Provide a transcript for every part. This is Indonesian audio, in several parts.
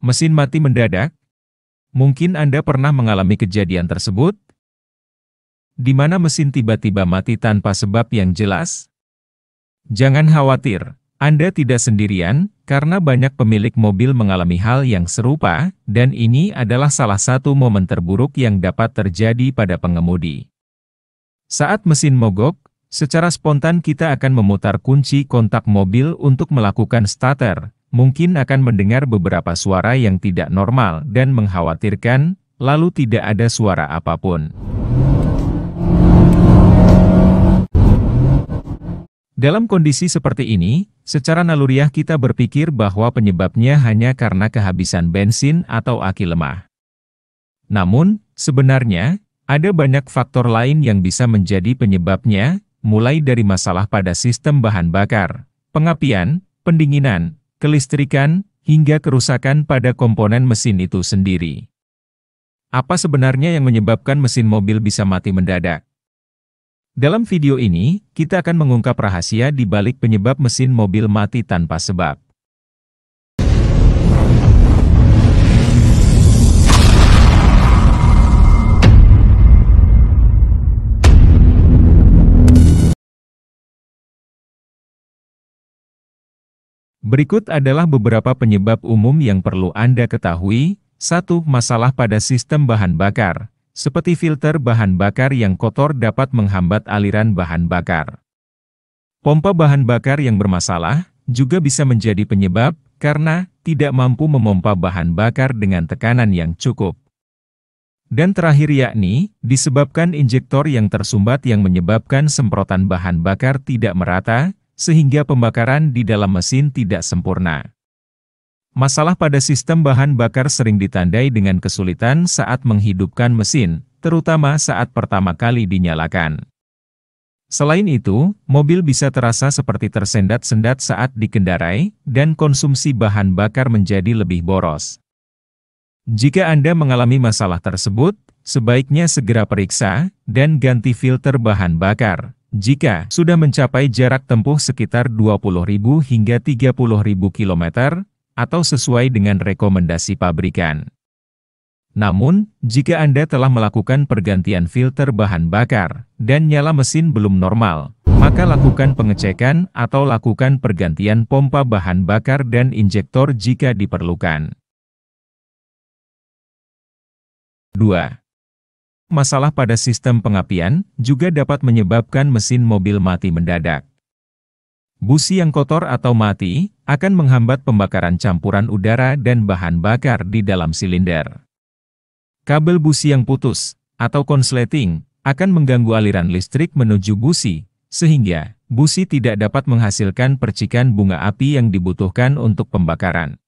Mesin mati mendadak? Mungkin Anda pernah mengalami kejadian tersebut, di mana mesin tiba-tiba mati tanpa sebab yang jelas. Jangan khawatir, Anda tidak sendirian, karena banyak pemilik mobil mengalami hal yang serupa, dan ini adalah salah satu momen terburuk yang dapat terjadi pada pengemudi. Saat mesin mogok, secara spontan kita akan memutar kunci kontak mobil untuk melakukan starter. Mungkin akan mendengar beberapa suara yang tidak normal dan mengkhawatirkan, lalu tidak ada suara apapun. Dalam kondisi seperti ini, secara naluriah kita berpikir bahwa penyebabnya hanya karena kehabisan bensin atau aki lemah. Namun, sebenarnya, ada banyak faktor lain yang bisa menjadi penyebabnya, mulai dari masalah pada sistem bahan bakar, pengapian, pendinginan, kelistrikan, hingga kerusakan pada komponen mesin itu sendiri. Apa sebenarnya yang menyebabkan mesin mobil bisa mati mendadak? Dalam video ini, kita akan mengungkap rahasia di balik penyebab mesin mobil mati tanpa sebab. Berikut adalah beberapa penyebab umum yang perlu Anda ketahui. 1. Masalah pada sistem bahan bakar, seperti filter bahan bakar yang kotor dapat menghambat aliran bahan bakar. Pompa bahan bakar yang bermasalah juga bisa menjadi penyebab, karena tidak mampu memompa bahan bakar dengan tekanan yang cukup. Dan terakhir yakni, disebabkan injektor yang tersumbat yang menyebabkan semprotan bahan bakar tidak merata, sehingga pembakaran di dalam mesin tidak sempurna. Masalah pada sistem bahan bakar sering ditandai dengan kesulitan saat menghidupkan mesin, terutama saat pertama kali dinyalakan. Selain itu, mobil bisa terasa seperti tersendat-sendat saat dikendarai, dan konsumsi bahan bakar menjadi lebih boros. Jika Anda mengalami masalah tersebut, sebaiknya segera periksa, dan ganti filter bahan bakar. Jika sudah mencapai jarak tempuh sekitar 20.000 hingga 30.000 km, atau sesuai dengan rekomendasi pabrikan. Namun, jika Anda telah melakukan pergantian filter bahan bakar, dan nyala mesin belum normal, maka lakukan pengecekan atau lakukan pergantian pompa bahan bakar dan injektor jika diperlukan. 2. Masalah pada sistem pengapian juga dapat menyebabkan mesin mobil mati mendadak. Busi yang kotor atau mati akan menghambat pembakaran campuran udara dan bahan bakar di dalam silinder. Kabel busi yang putus atau konsleting akan mengganggu aliran listrik menuju busi, sehingga busi tidak dapat menghasilkan percikan bunga api yang dibutuhkan untuk pembakaran.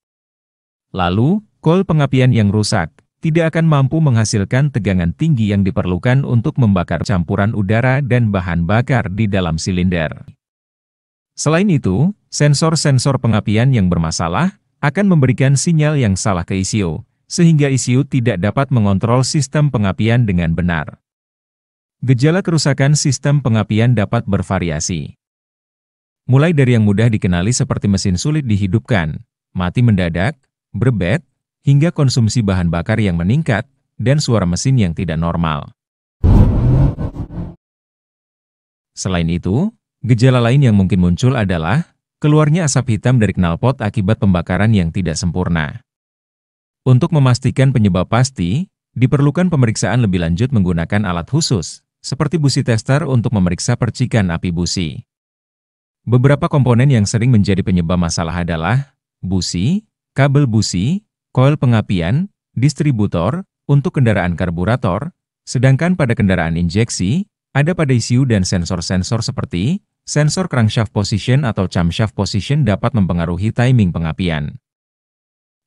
Lalu, koil pengapian yang rusak tidak akan mampu menghasilkan tegangan tinggi yang diperlukan untuk membakar campuran udara dan bahan bakar di dalam silinder. Selain itu, sensor-sensor pengapian yang bermasalah akan memberikan sinyal yang salah ke ECU, sehingga ECU tidak dapat mengontrol sistem pengapian dengan benar. Gejala kerusakan sistem pengapian dapat bervariasi. Mulai dari yang mudah dikenali seperti mesin sulit dihidupkan, mati mendadak, berbet, hingga konsumsi bahan bakar yang meningkat, dan suara mesin yang tidak normal. Selain itu, gejala lain yang mungkin muncul adalah keluarnya asap hitam dari knalpot akibat pembakaran yang tidak sempurna. Untuk memastikan penyebab pasti, diperlukan pemeriksaan lebih lanjut menggunakan alat khusus, seperti busi tester untuk memeriksa percikan api busi. Beberapa komponen yang sering menjadi penyebab masalah adalah busi, kabel busi, koil pengapian, distributor, untuk kendaraan karburator, sedangkan pada kendaraan injeksi, ada pada ECU dan sensor-sensor seperti sensor crankshaft position atau camshaft position dapat mempengaruhi timing pengapian.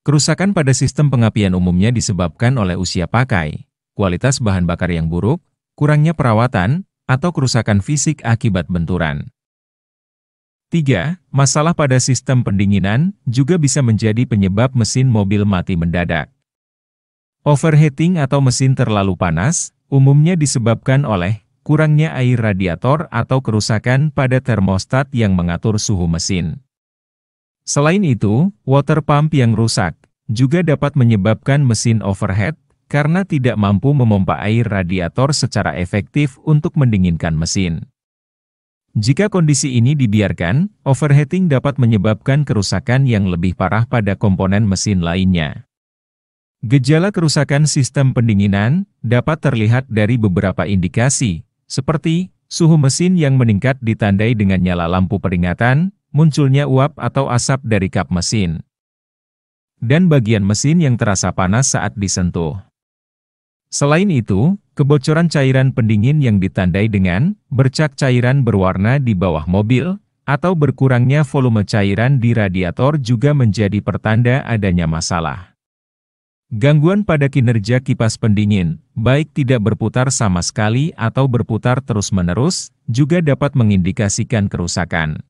Kerusakan pada sistem pengapian umumnya disebabkan oleh usia pakai, kualitas bahan bakar yang buruk, kurangnya perawatan, atau kerusakan fisik akibat benturan. 3. Masalah pada sistem pendinginan juga bisa menjadi penyebab mesin mobil mati mendadak. Overheating atau mesin terlalu panas, umumnya disebabkan oleh kurangnya air radiator atau kerusakan pada termostat yang mengatur suhu mesin. Selain itu, water pump yang rusak juga dapat menyebabkan mesin overheat karena tidak mampu memompa air radiator secara efektif untuk mendinginkan mesin. Jika kondisi ini dibiarkan, overheating dapat menyebabkan kerusakan yang lebih parah pada komponen mesin lainnya. Gejala kerusakan sistem pendinginan dapat terlihat dari beberapa indikasi, seperti suhu mesin yang meningkat ditandai dengan nyala lampu peringatan, munculnya uap atau asap dari kap mesin, dan bagian mesin yang terasa panas saat disentuh. Selain itu, kebocoran cairan pendingin yang ditandai dengan bercak cairan berwarna di bawah mobil, atau berkurangnya volume cairan di radiator juga menjadi pertanda adanya masalah. Gangguan pada kinerja kipas pendingin, baik tidak berputar sama sekali atau berputar terus-menerus, juga dapat mengindikasikan kerusakan.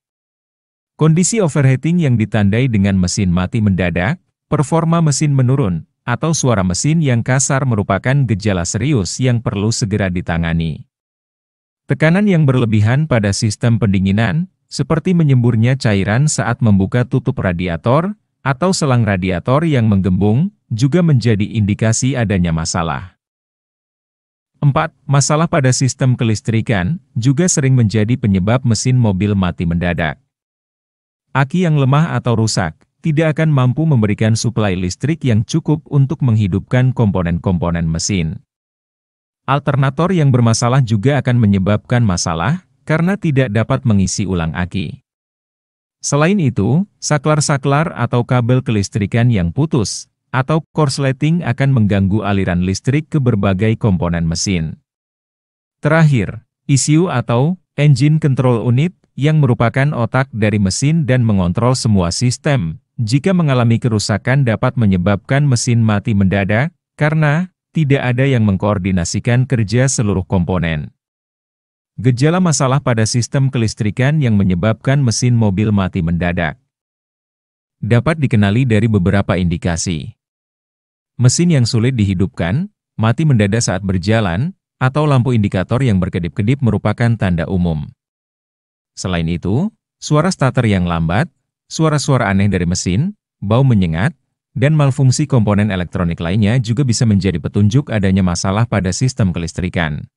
Kondisi overheating yang ditandai dengan mesin mati mendadak, performa mesin menurun, atau suara mesin yang kasar merupakan gejala serius yang perlu segera ditangani. Tekanan yang berlebihan pada sistem pendinginan, seperti menyemburnya cairan saat membuka tutup radiator, atau selang radiator yang menggembung, juga menjadi indikasi adanya masalah. 4. Masalah pada sistem kelistrikan, juga sering menjadi penyebab mesin mobil mati mendadak. Aki yang lemah atau rusak, tidak akan mampu memberikan suplai listrik yang cukup untuk menghidupkan komponen-komponen mesin. Alternator yang bermasalah juga akan menyebabkan masalah, karena tidak dapat mengisi ulang aki. Selain itu, saklar-saklar atau kabel kelistrikan yang putus, atau korsleting akan mengganggu aliran listrik ke berbagai komponen mesin. Terakhir, ECU atau Engine Control Unit, yang merupakan otak dari mesin dan mengontrol semua sistem, jika mengalami kerusakan dapat menyebabkan mesin mati mendadak, karena tidak ada yang mengkoordinasikan kerja seluruh komponen. Gejala masalah pada sistem kelistrikan yang menyebabkan mesin mobil mati mendadak dapat dikenali dari beberapa indikasi. Mesin yang sulit dihidupkan, mati mendadak saat berjalan, atau lampu indikator yang berkedip-kedip merupakan tanda umum. Selain itu, suara starter yang lambat, suara-suara aneh dari mesin, bau menyengat, dan malfungsi komponen elektronik lainnya juga bisa menjadi petunjuk adanya masalah pada sistem kelistrikan.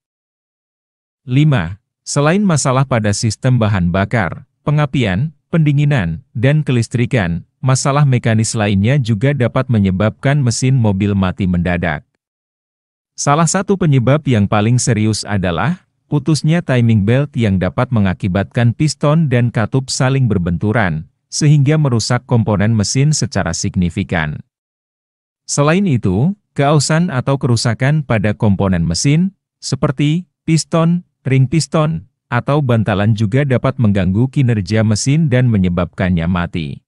5. Selain masalah pada sistem bahan bakar, pengapian, pendinginan, dan kelistrikan, masalah mekanis lainnya juga dapat menyebabkan mesin mobil mati mendadak. Salah satu penyebab yang paling serius adalah putusnya timing belt yang dapat mengakibatkan piston dan katup saling berbenturan, sehingga merusak komponen mesin secara signifikan. Selain itu, keausan atau kerusakan pada komponen mesin, seperti piston, ring piston, atau bantalan juga dapat mengganggu kinerja mesin dan menyebabkannya mati.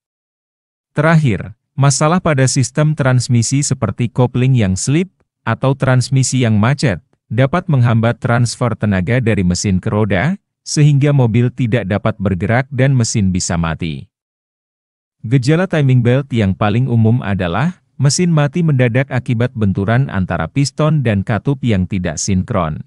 Terakhir, masalah pada sistem transmisi seperti kopling yang slip, atau transmisi yang macet, dapat menghambat transfer tenaga dari mesin ke roda, sehingga mobil tidak dapat bergerak dan mesin bisa mati. Gejala timing belt yang paling umum adalah mesin mati mendadak akibat benturan antara piston dan katup yang tidak sinkron.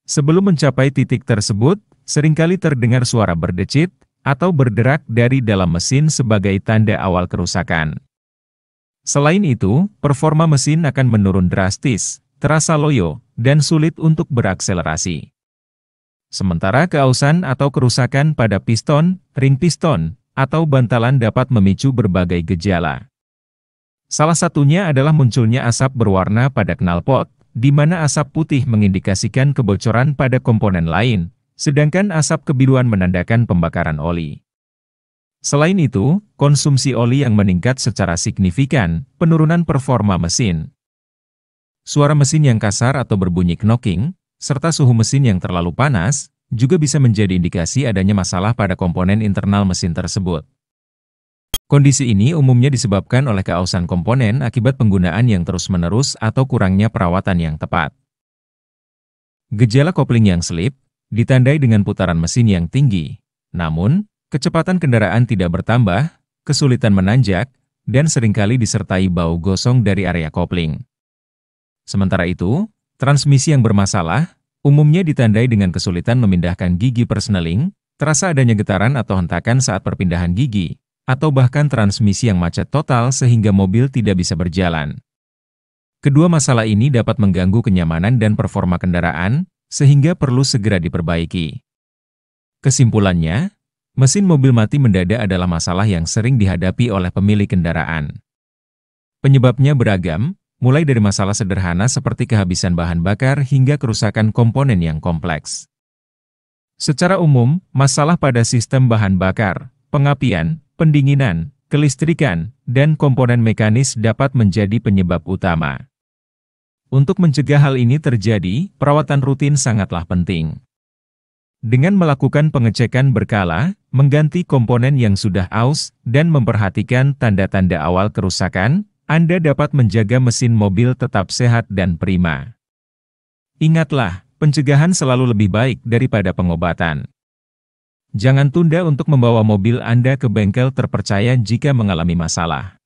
Sebelum mencapai titik tersebut, seringkali terdengar suara berdecit atau berderak dari dalam mesin sebagai tanda awal kerusakan. Selain itu, performa mesin akan menurun drastis, terasa loyo, dan sulit untuk berakselerasi. Sementara keausan atau kerusakan pada piston, ring piston, atau bantalan dapat memicu berbagai gejala. Salah satunya adalah munculnya asap berwarna pada knalpot, di mana asap putih mengindikasikan kebocoran pada komponen lain, sedangkan asap kebiruan menandakan pembakaran oli. Selain itu, konsumsi oli yang meningkat secara signifikan, penurunan performa mesin. Suara mesin yang kasar atau berbunyi knocking, serta suhu mesin yang terlalu panas, juga bisa menjadi indikasi adanya masalah pada komponen internal mesin tersebut. Kondisi ini umumnya disebabkan oleh keausan komponen akibat penggunaan yang terus-menerus atau kurangnya perawatan yang tepat. Gejala kopling yang slip, ditandai dengan putaran mesin yang tinggi, namun, kecepatan kendaraan tidak bertambah, kesulitan menanjak, dan seringkali disertai bau gosong dari area kopling. Sementara itu, transmisi yang bermasalah, umumnya ditandai dengan kesulitan memindahkan gigi persneling, terasa adanya getaran atau hentakan saat perpindahan gigi, atau bahkan transmisi yang macet total sehingga mobil tidak bisa berjalan. Kedua masalah ini dapat mengganggu kenyamanan dan performa kendaraan, sehingga perlu segera diperbaiki. Kesimpulannya, mesin mobil mati mendadak adalah masalah yang sering dihadapi oleh pemilik kendaraan. Penyebabnya beragam, mulai dari masalah sederhana seperti kehabisan bahan bakar hingga kerusakan komponen yang kompleks. Secara umum, masalah pada sistem bahan bakar, pengapian, pendinginan, kelistrikan, dan komponen mekanis dapat menjadi penyebab utama. Untuk mencegah hal ini terjadi, perawatan rutin sangatlah penting. Dengan melakukan pengecekan berkala, mengganti komponen yang sudah aus, dan memperhatikan tanda-tanda awal kerusakan, Anda dapat menjaga mesin mobil tetap sehat dan prima. Ingatlah, pencegahan selalu lebih baik daripada pengobatan. Jangan tunda untuk membawa mobil Anda ke bengkel terpercaya jika mengalami masalah.